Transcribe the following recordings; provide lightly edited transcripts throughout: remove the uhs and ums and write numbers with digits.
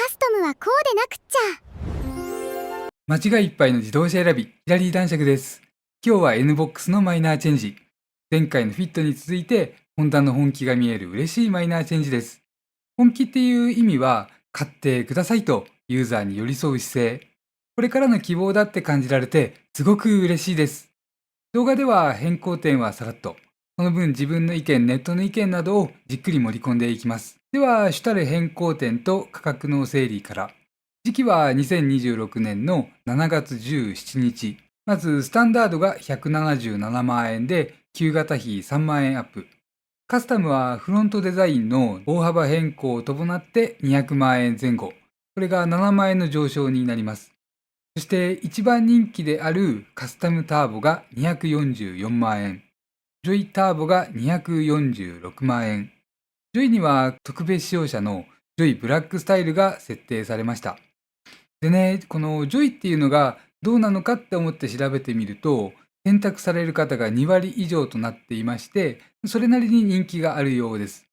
ストムはこうでなくっちゃ。間違いいっぱいの自動車選び、ヒラリー男爵です。今日は NBOX のマイナーチェンジ。前回のフィットに続いて、ホンダの本気が見える嬉しいマイナーチェンジです。本気っていう意味は、買ってくださいとユーザーに寄り添う姿勢。これからの希望だって感じられて、すごく嬉しいです。動画では変更点はさらっと、その分自分の意見、ネットの意見などをじっくり盛り込んでいきます。では、主たる変更点と価格の整理から。時期は2026年の7月17日。まず、スタンダードが177万円で、旧型比3万円アップ。カスタムはフロントデザインの大幅変更を伴って200万円前後。これが7万円の上昇になります。そして一番人気であるカスタムターボが244万円。ジョイターボが246万円。ジョイには特別仕様車のジョイブラックスタイルが設定されました。でね、このジョイっていうのがどうなのかって思って調べてみると、選択される方が2割以上となっていまして、それなりに人気があるようです。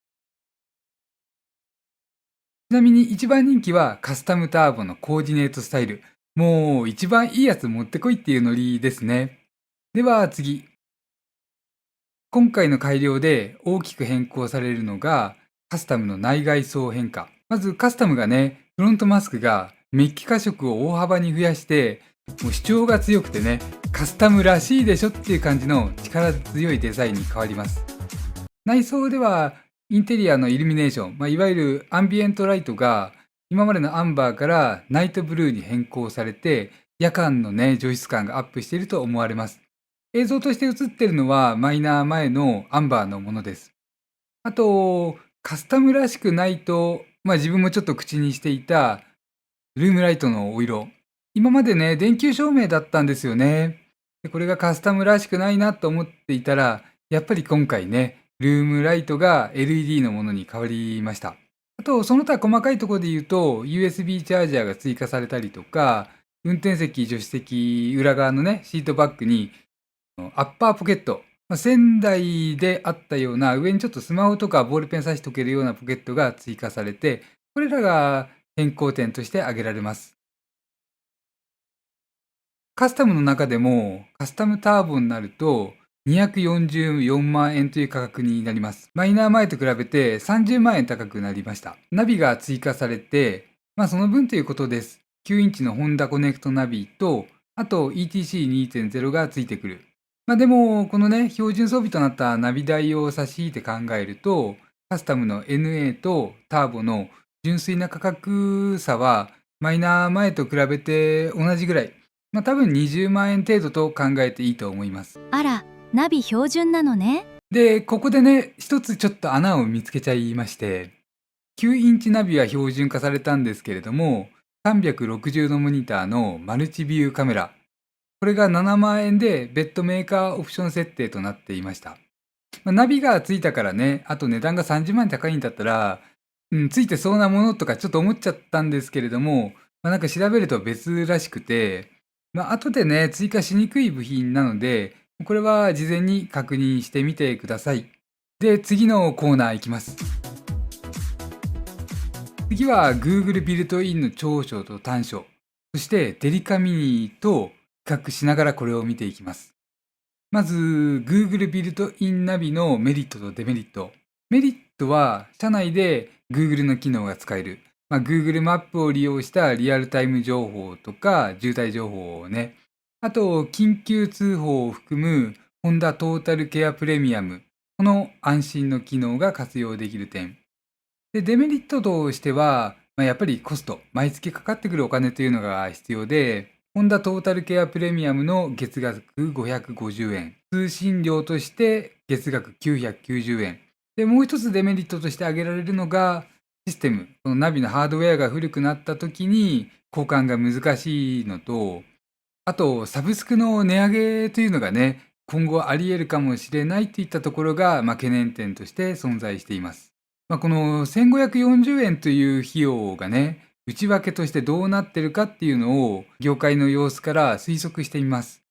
ちなみに一番人気はカスタムターボのコーディネートスタイル。もう一番いいやつ持ってこいっていうノリですね。では次。今回の改良で大きく変更されるのがカスタムの内外装変化。まずカスタムがね、フロントマスクがメッキ化色を大幅に増やして、もう主張が強くてね、カスタムらしいでしょっていう感じの力強いデザインに変わります。内装ではインテリアのイルミネーション、いわゆるアンビエントライトが今までのアンバーからナイトブルーに変更されて、夜間のね、上質感がアップしていると思われます。映像として映っているのはマイナー前のアンバーのものです。あと、カスタムらしくないと、自分もちょっと口にしていたルームライトのお色。今までね、電球照明だったんですよね。でこれがカスタムらしくないなと思っていたら、やっぱり今回ね、ルームライトが LED のものに変わりました。あと、その他細かいところで言うと、USB チャージャーが追加されたりとか、運転席、助手席、裏側のね、シートバッグにアッパーポケット。仙台であったような上にちょっとスマホとかボールペン差しとけるようなポケットが追加されて、これらが変更点として挙げられます。カスタムの中でもカスタムターボになると244万円という価格になります。マイナー前と比べて30万円高くなりました。ナビが追加されて、その分ということです。9インチのホンダコネクトナビと、あと ETC2.0 がついてくる。でも、このね、標準装備となったナビ台を差し引いて考えると、カスタムの NA とターボの純粋な価格差は、マイナー前と比べて同じぐらい。多分20万円程度と考えていいと思います。あら、ナビ標準なのね。で、ここでね、一つちょっと穴を見つけちゃいまして、9インチナビは標準化されたんですけれども、360度モニターのマルチビューカメラ。これが7万円で別途メーカーオプション設定となっていました。ナビがついたからね、あと値段が30万円高いんだったら、ついてそうなものとかちょっと思っちゃったんですけれども、なんか調べると別らしくて、後でね、追加しにくい部品なので、これは事前に確認してみてください。で、次のコーナーいきます。次は Google ビルトインの長所と短所、そしてデリカミニと比較しながらこれを見ていきます。まず、Google ビルトインナビのメリットとデメリット。メリットは、車内で Google の機能が使える。Google マップを利用したリアルタイム情報とか渋滞情報をね。あと、緊急通報を含むホンダトータルケアプレミアム。この安心の機能が活用できる点。で、デメリットとしては、やっぱりコスト。毎月かかってくるお金というのが必要で、ホンダトータルケアプレミアムの月額550円。通信料として月額990円。で、もう一つデメリットとして挙げられるのが、システム。このナビのハードウェアが古くなった時に交換が難しいのと、あと、サブスクの値上げというのがね、今後あり得るかもしれないといったところが、懸念点として存在しています。この1540円という費用がね、内訳としてどうなってるかっていうのを業界の様子から推測してみます。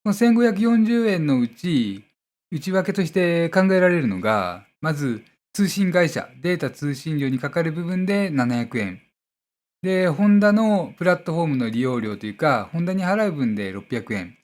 この1540円のうち、内訳として考えられるのが、まず通信会社、データ通信料にかかる部分で700円。で、ホンダのプラットフォームの利用料というか、ホンダに払う分で600円。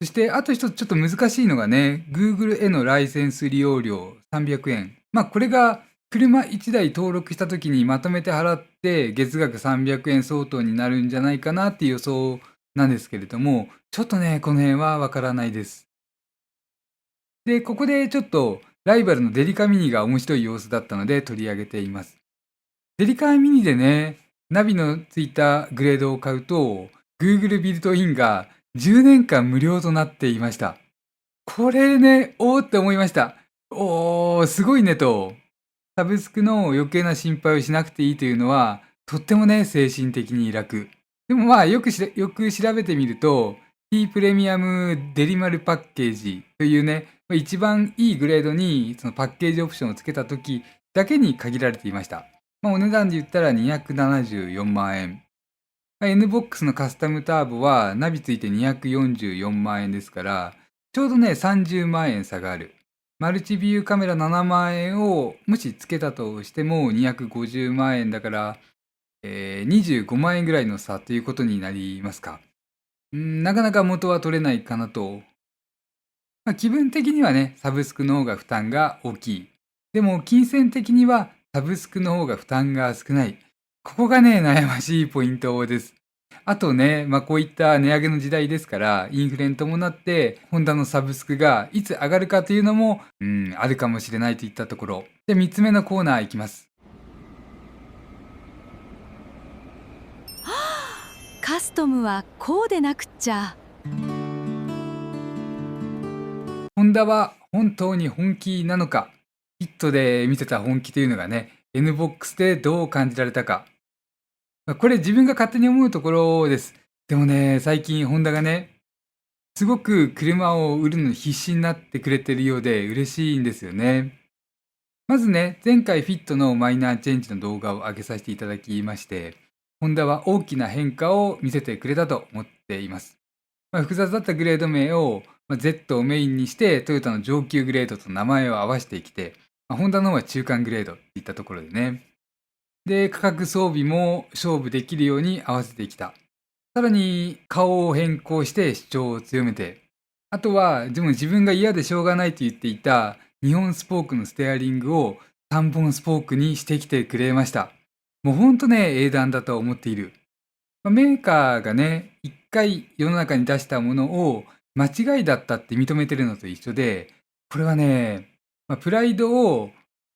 そして、あと一つちょっと難しいのがね、Google へのライセンス利用料300円。これが車1台登録した時にまとめて払って月額300円相当になるんじゃないかなっていう予想なんですけれども、ちょっとね、この辺はわからないです。で、ここでちょっとライバルのデリカミニが面白い様子だったので取り上げています。デリカミニでね、ナビのついたグレードを買うと、Google ビルトインが10年間無料となっていました。これね、おーって思いました。おー、すごいねと。サブスクの余計な心配をしなくていいというのは、とってもね、精神的に楽。でもよく調べてみると、T プレミアムデリマルパッケージというね、一番いいグレードにそのパッケージオプションをつけた時だけに限られていました。お値段で言ったら274万円。NBOX のカスタムターボはナビついて244万円ですから、ちょうどね、30万円差がある。マルチビューカメラ7万円をもしつけたとしても250万円だから、25万円ぐらいの差ということになりますか。なかなか元は取れないかなと。気分的にはね、サブスクの方が負担が大きい。でも、金銭的にはサブスクの方が負担が少ない。ここがね、悩ましいポイントです。あとね、こういった値上げの時代ですから、インフレに伴って、ホンダのサブスクがいつ上がるかというのも、あるかもしれないといったところ。で、3つ目のコーナーいきます。カストムはこうでなくっちゃ。ホンダは本当に本気なのか、ヒットで見せた本気というのがね、NBOX でどう感じられたか。これ自分が勝手に思うところです。でもね、最近ホンダがね、すごく車を売るのに必死になってくれてるようで嬉しいんですよね。まずね、前回フィットのマイナーチェンジの動画を上げさせていただきまして、ホンダは大きな変化を見せてくれたと思っています。複雑だったグレード名を、Z をメインにしてトヨタの上級グレードと名前を合わせてきて、ホンダの方は中間グレードっていったところでね。で、価格装備も勝負できるように合わせてきた。さらに顔を変更して主張を強めて、あとはでも自分が嫌でしょうがないと言っていた2本スポークのステアリングを3本スポークにしてきてくれました。もうほんとね、英断だと思っている。メーカーがね、一回世の中に出したものを間違いだったって認めてるのと一緒で、これはね、プライドを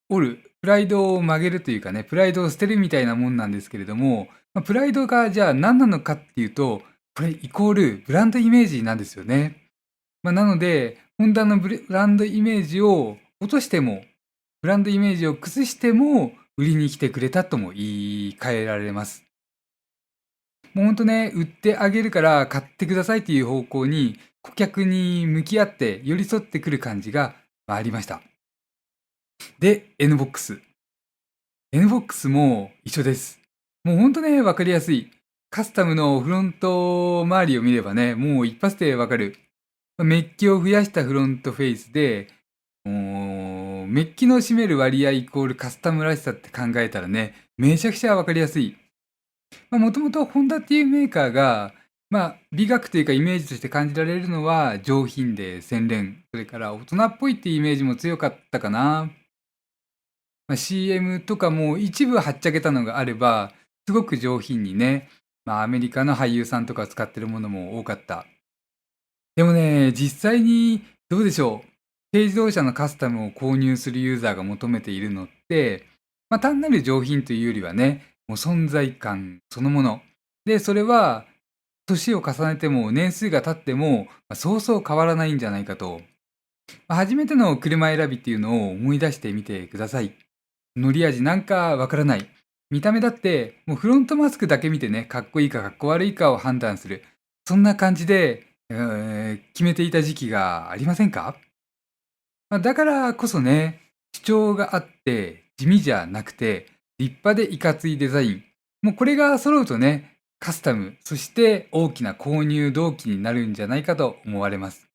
プライドを曲げるというかね、プライドを捨てるみたいなもんなんですけれども、プライドがじゃあ何なのかっていうと、これイコールブランドイメージなんですよね。なので、ホンダのブランドイメージを落としても、ブランドイメージを崩しても、売りに来てくれたとも言い換えられます。もうほんとね、売ってあげるから買ってくださいっていう方向に、顧客に向き合って寄り添ってくる感じがありました。で、NBOX。NBOX も一緒です。もうほんとね、わかりやすい。カスタムのフロント周りを見ればね、もう一発でわかる。メッキを増やしたフロントフェイスで、もうメッキの占める割合イコールカスタムらしさって考えたらね、めちゃくちゃわかりやすい。もともとホンダっていうメーカーが、美学というかイメージとして感じられるのは上品で洗練、それから大人っぽいっていうイメージも強かったかな。CM とかも一部はっちゃけたのがあれば、すごく上品にね、アメリカの俳優さんとか使ってるものも多かった。でもね、実際にどうでしょう。軽自動車のカスタムを購入するユーザーが求めているのって、単なる上品というよりはね、もう存在感そのもの。で、それは年を重ねても年数が経っても、そうそう変わらないんじゃないかと。初めての車選びっていうのを思い出してみてください。乗り味なんかわからない。見た目だってもうフロントマスクだけ見てね、かっこいいかかっこ悪いかを判断する。そんな感じで、決めていた時期がありませんか？だからこそね、主張があって地味じゃなくて立派でいかついデザイン。もうこれが揃うとね、カスタム、そして大きな購入動機になるんじゃないかと思われます。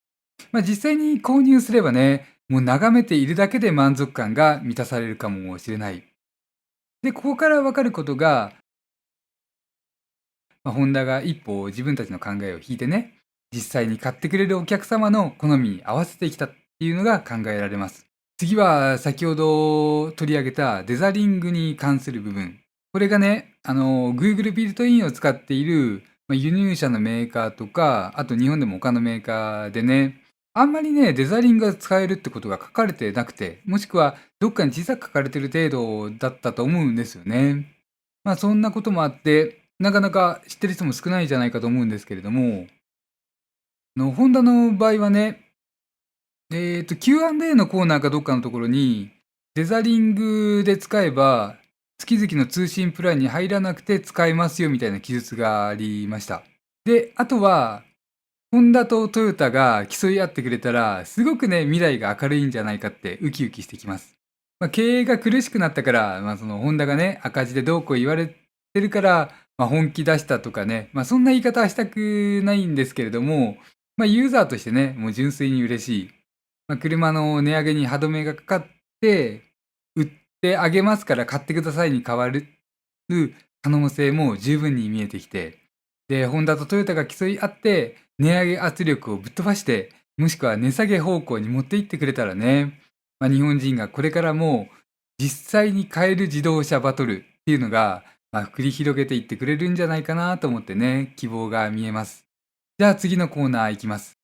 実際に購入すればね、もう眺めているだけで満足感が満たされるかもしれない。で、ここからわかることが、ホンダが一歩自分たちの考えを引いてね、実際に買ってくれるお客様の好みに合わせてきたっていうのが考えられます。次は先ほど取り上げたデザリングに関する部分。これがね、Google ビルトインを使っている輸入車のメーカーとか、あと日本でも他のメーカーでね、あんまりね、デザリングが使えるってことが書かれてなくて、もしくはどっかに小さく書かれてる程度だったと思うんですよね。そんなこともあって、なかなか知ってる人も少ないんじゃないかと思うんですけれども、ホンダの場合はね、Q&A のコーナーかどっかのところに、デザリングで使えば、月々の通信プランに入らなくて使えますよみたいな記述がありました。で、あとは、ホンダとトヨタが競い合ってくれたら、すごくね、未来が明るいんじゃないかってウキウキしてきます。経営が苦しくなったから、そのホンダがね、赤字でどうこう言われてるから、本気出したとかね、そんな言い方はしたくないんですけれども、ユーザーとしてね、もう純粋に嬉しい。車の値上げに歯止めがかかって、売ってあげますから買ってくださいに変わる可能性も十分に見えてきて、で、ホンダとトヨタが競い合って、値上げ圧力をぶっ飛ばして、もしくは値下げ方向に持っていってくれたらね、日本人がこれからも実際に買える自動車バトルっていうのが、繰り広げていってくれるんじゃないかなと思ってね、希望が見えます。じゃあ次のコーナーいきます。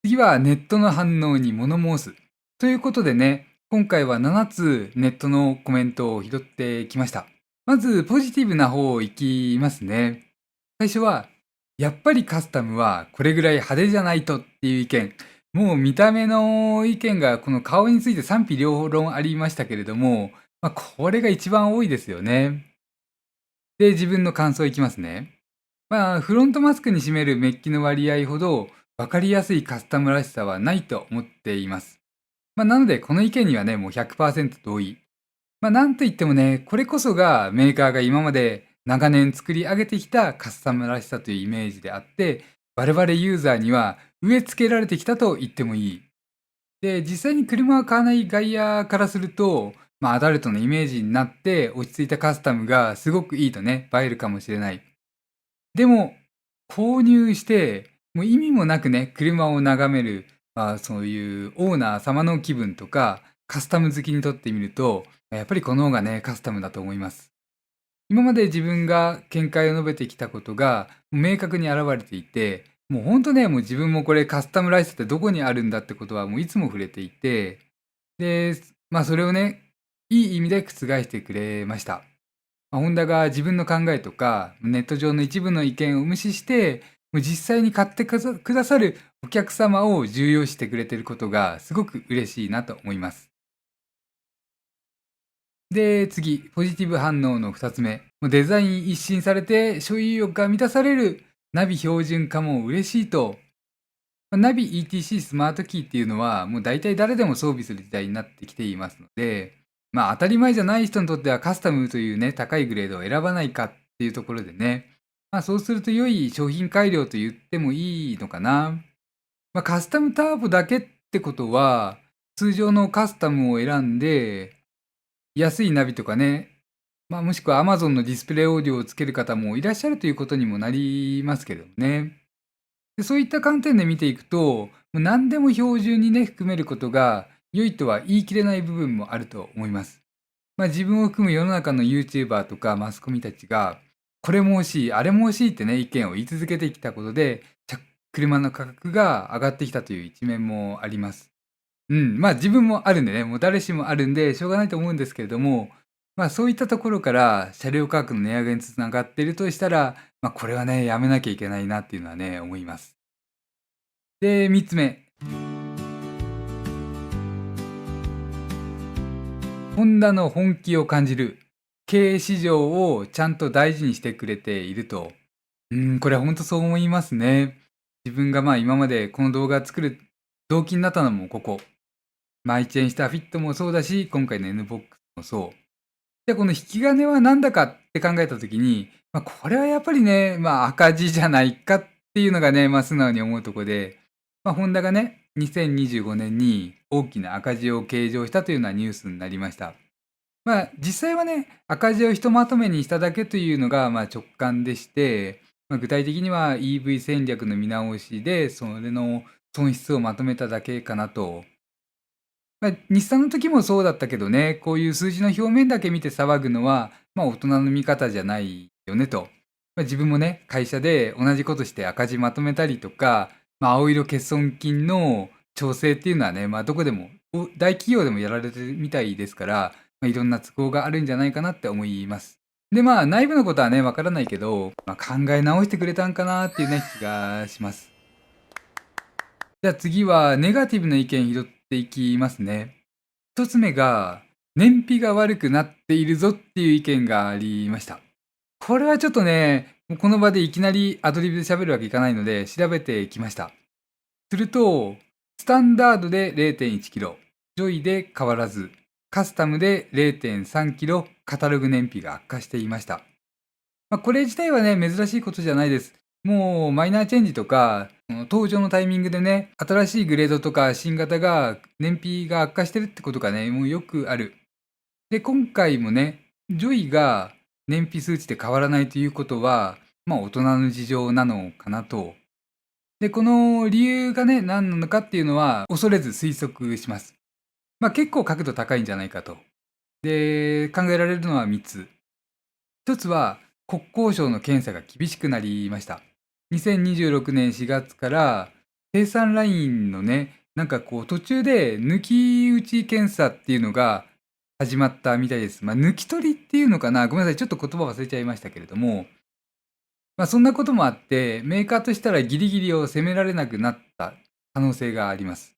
次はネットの反応に物申す。ということでね、今回は7つネットのコメントを拾ってきました。まずポジティブな方いきますね。最初は、やっぱりカスタムはこれぐらい派手じゃないとっていう意見。もう見た目の意見がこの顔について賛否両論ありましたけれども、これが一番多いですよね。で、自分の感想いきますね。フロントマスクに占めるメッキの割合ほど分かりやすいカスタムらしさはないと思っています。なので、この意見にはね、もう 100% 同意。なんといってもね、これこそがメーカーが今まで長年作り上げてきたカスタムらしさというイメージであって、我々ユーザーには植え付けられてきたと言ってもいい。で、実際に車を買わない外野からすると、アダルトのイメージになって落ち着いたカスタムがすごくいいとね、映えるかもしれない。でも、購入して、もう意味もなくね、車を眺める、そういうオーナー様の気分とか、カスタム好きにとってみると、やっぱりこの方がね、カスタムだと思います。今まで自分が見解を述べてきたことが明確に現れていて、もうほんとね、もう自分もこれカスタムらしさってどこにあるんだってことはもういつも触れていて、で、それをね、いい意味で覆してくれました。ホンダが自分の考えとか、ネット上の一部の意見を無視して、もう実際に買ってくださるお客様を重要視してくれていることがすごく嬉しいなと思います。で、次、ポジティブ反応の2つ目。もうデザイン一新されて所有欲が満たされるナビ標準化も嬉しいと。ナビ ETC スマートキーっていうのはもう大体誰でも装備する時代になってきていますので、当たり前じゃない人にとってはカスタムというね、高いグレードを選ばないかっていうところでね、そうすると良い商品改良と言ってもいいのかな。カスタムターボだけってことは、通常のカスタムを選んで、安いナビとかね、もしくは Amazon のディスプレイオーディオをつける方もいらっしゃるということにもなりますけどね。で、そういった観点で見ていくと、もう何でも標準にね、含めることが良いとは言い切れない部分もあると思います。自分を含む世の中の YouTuber とかマスコミたちが、これも欲しい、あれも欲しいってね、意見を言い続けてきたことで、車の価格が上がってきたという一面もあります。自分もあるんでね、もう誰しもあるんでしょうがないと思うんですけれども、そういったところから車両価格の値上げにつながっているとしたら、これはね、やめなきゃいけないなっていうのはね、思います。で、3つ目。ホンダの本気を感じる。経営市場をちゃんと大事にしてくれていると。これは本当そう思いますね。自分が今までこの動画を作る動機になったのもここ。一円したフィットもそうだし、今回の N ボックスもそう。で、この引き金は何だかって考えたときに、これはやっぱりね、赤字じゃないかっていうのがね、素直に思うところで、ホンダがね、2025年に大きな赤字を計上したというようなニュースになりました。実際はね、赤字をひとまとめにしただけというのが直感でして、具体的には EV 戦略の見直しで、それの損失をまとめただけかなと。日産の時もそうだったけどね、こういう数字の表面だけ見て騒ぐのは、大人の見方じゃないよねと。自分もね、会社で同じことして赤字まとめたりとか、青色欠損金の調整っていうのはね、どこでも、大企業でもやられてるみたいですから、いろんな都合があるんじゃないかなって思います。で、内部のことはね、わからないけど、考え直してくれたんかなっていうね、気がします。じゃあ次は、ネガティブな意見拾っていきますね。一つ目が、燃費が悪くなっているぞっていう意見がありました。これはちょっとね、もうこの場でいきなりアドリブで喋るわけいかないので調べてきました。すると、スタンダードで 0.1 キロ、ジョイで変わらず、カスタムで 0.3 キロ、カタログ燃費が悪化していました。これ自体はね、珍しいことじゃないです。もうマイナーチェンジとか、登場のタイミングでね、新しいグレードとか新型が燃費が悪化してるってことがね、もうよくある。で、今回もね、ジョイが燃費数値で変わらないということは、大人の事情なのかなと。で、この理由がね、何なのかっていうのは、恐れず推測します。結構角度高いんじゃないかと。で、考えられるのは3つ。1つは、国交省の検査が厳しくなりました。2026年4月から生産ラインのね、途中で抜き打ち検査っていうのが始まったみたいです。抜き取りっていうのかな、ごめんなさい、ちょっと言葉忘れちゃいましたけれども、そんなこともあって、メーカーとしたらギリギリを攻められなくなった可能性があります。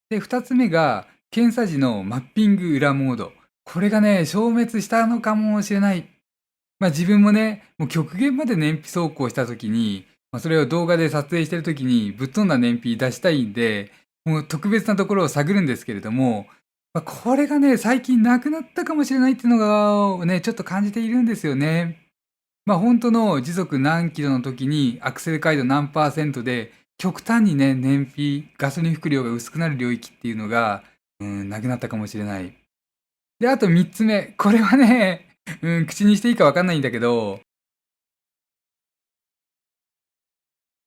で、2つ目が、検査時のマッピング裏モード。これがね、消滅したのかもしれない。自分もね、もう極限まで燃費走行した時に、それを動画で撮影してる時にぶっ飛んだ燃費出したいんで、もう特別なところを探るんですけれども、これがね、最近なくなったかもしれないっていうのがね、ちょっと感じているんですよね。本当の時速何キロの時にアクセル回路何パーセントで、極端にね、燃費、ガソリン含量が薄くなる領域っていうのが、なくなったかもしれない。で、あと3つ目。これはね、口にしていいかわかんないんだけど、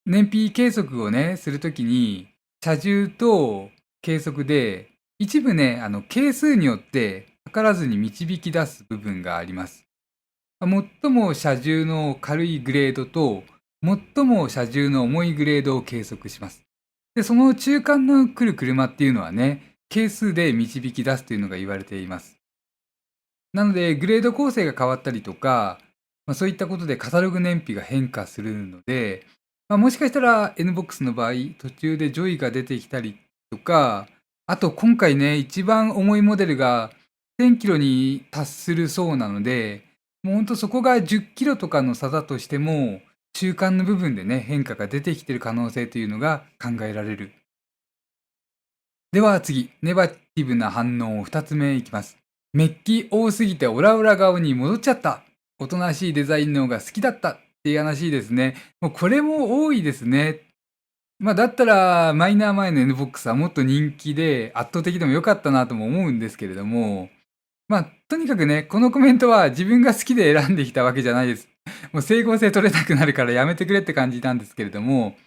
燃費計測をね、するときに、車重と計測で、一部ね、係数によって測らずに導き出す部分があります。最も車重の軽いグレードと、最も車重の重いグレードを計測します。で、その中間の来る車っていうのはね、係数で導き出すというのが言われています。なので、グレード構成が変わったりとか、そういったことでカタログ燃費が変化するので、もしかしたら NBOX の場合、途中でジョイが出てきたりとか、あと今回ね、一番重いモデルが1000キロに達するそうなので、もうほんとそこが10キロとかの差だとしても、中間の部分でね、変化が出てきている可能性というのが考えられる。では次、ネガティブな反応を2つ目いきます。メッキ多すぎてオラオラ顔に戻っちゃった。おとなしいデザインの方が好きだったっていう話ですね。もうこれも多いですね。だったらマイナー前の NBOX はもっと人気で圧倒的でも良かったなとも思うんですけれども、とにかくね、このコメントは自分が好きで選んできたわけじゃないです。もう整合性取れなくなるからやめてくれって感じなんですけれども、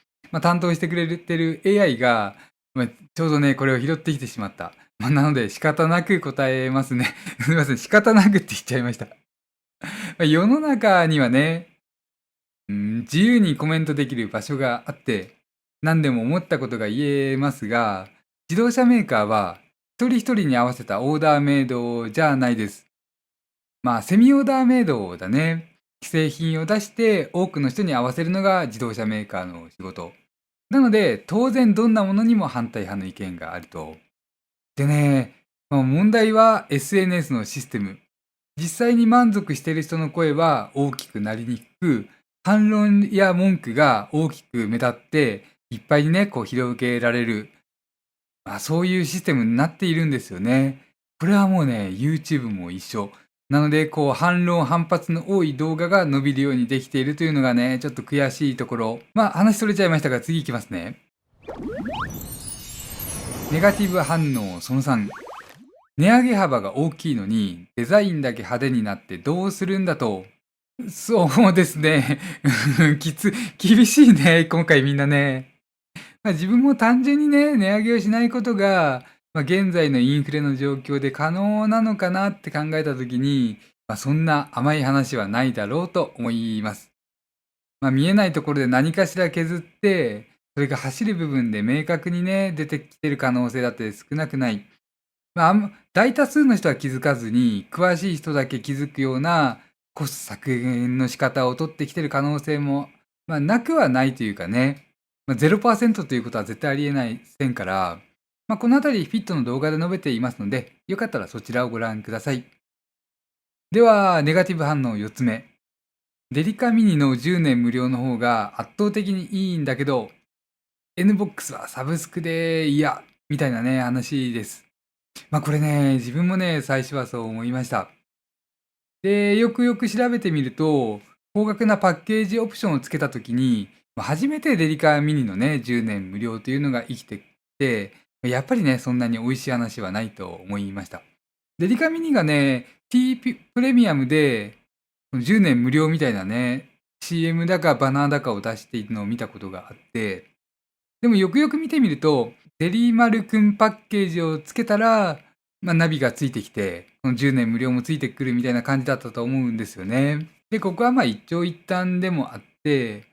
担当してくれてる AI が、ちょうどね、これを拾ってきてしまった。なので仕方なく答えますね。すみません、仕方なくって言っちゃいました。世の中にはね、自由にコメントできる場所があって、何でも思ったことが言えますが、自動車メーカーは一人一人に合わせたオーダーメイドじゃないです。セミオーダーメイドだね。既製品を出して多くの人に合わせるのが自動車メーカーの仕事。なので、当然どんなものにも反対派の意見があると。でね、問題は SNS のシステム。実際に満足している人の声は大きくなりにくく、反論や文句が大きく目立って、いっぱいにね、広げられる。そういうシステムになっているんですよね。これはもうね、YouTube も一緒。なので、反論、反発の多い動画が伸びるようにできているというのがね、ちょっと悔しいところ。話それちゃいましたが、次いきますね。ネガティブ反応その3。値上げ幅が大きいのにデザインだけ派手になってどうするんだと。そうですね。厳しいね、今回みんなね。自分も単純にね、値上げをしないことが、現在のインフレの状況で可能なのかなって考えたときに、そんな甘い話はないだろうと思います。見えないところで何かしら削って、それが走る部分で明確にね、出てきてる可能性だって少なくない。大多数の人は気づかずに、詳しい人だけ気づくようなコスト削減の仕方を取ってきてる可能性も、なくはないというかね、0% ということは絶対ありえないせんから、このあたりフィットの動画で述べていますので、よかったらそちらをご覧ください。では、ネガティブ反応4つ目。デリカミニの10年無料の方が圧倒的にいいんだけど、NBOX はサブスクで嫌みたいなね、話です。これね、自分もね、最初はそう思いました。で、よくよく調べてみると、高額なパッケージオプションをつけたときに、初めてデリカミニのね、10年無料というのが生きてきて、やっぱりね、そんなに美味しい話はないと思いました。デリカミニがね、T プレミアムで10年無料みたいなね、CM だかバナーだかを出しているのを見たことがあって、でもよくよく見てみると、デリマルくんパッケージをつけたら、ナビがついてきて、この10年無料もついてくるみたいな感じだったと思うんですよね。で、ここは一長一短でもあって、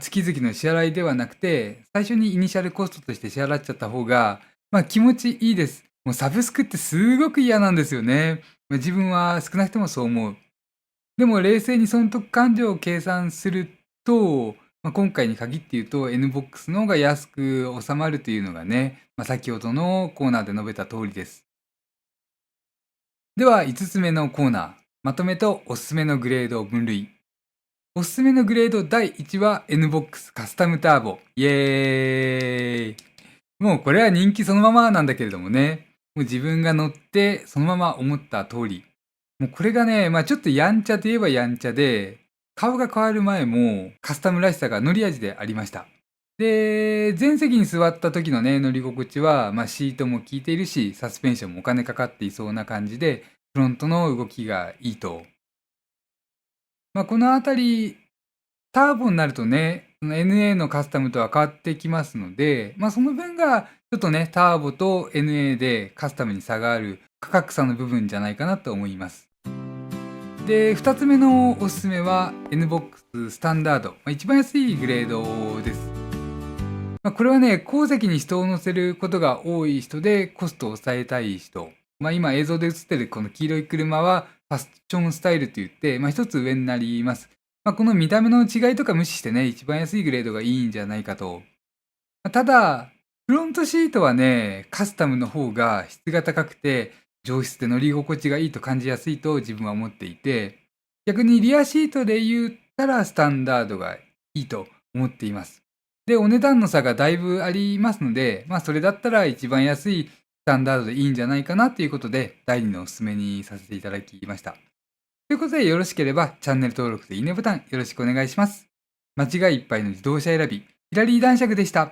月々の支払いではなくて、最初にイニシャルコストとして支払っちゃった方が、気持ちいいです。もうサブスクってすごく嫌なんですよね。自分は少なくともそう思う。でも冷静に損得勘定を計算すると、今回に限って言うと NBOX の方が安く収まるというのがね、先ほどのコーナーで述べた通りです。では5つ目のコーナー、まとめとおすすめのグレード分類。おすすめのグレード第1は NBOX カスタムターボ。イエーイ。もうこれは人気そのままなんだけれどもね、もう自分が乗ってそのまま思った通り。もうこれがね、ちょっとやんちゃといえばやんちゃで、顔が変わる前もカスタムらしさが乗り味でありました。で、前席に座った時のね、乗り心地は、シートも効いているし、サスペンションもお金かかっていそうな感じで、フロントの動きがいいと。このあたり、ターボになるとね、その NA のカスタムとは変わってきますので、その分がちょっとね、ターボと NA でカスタムに差がある価格差の部分じゃないかなと思います。で、2つ目のおすすめは NBOX スタンダード。一番安いグレードです。これはね、後席に人を乗せることが多い人でコストを抑えたい人。今映像で映ってるこの黄色い車はファッションスタイルといって、一つ上になります。この見た目の違いとか無視してね、一番安いグレードがいいんじゃないかと。ただ、フロントシートはね、カスタムの方が質が高くて、上質で乗り心地がいいと感じやすいと自分は思っていて、逆にリアシートで言ったらスタンダードがいいと思っています。で、お値段の差がだいぶありますので、それだったら一番安いスタンダードでいいんじゃないかなということで、第2のおすすめにさせていただきました。ということで、よろしければチャンネル登録といいねボタンよろしくお願いします。間違いいっぱいの自動車選び、ヒラリー男爵でした。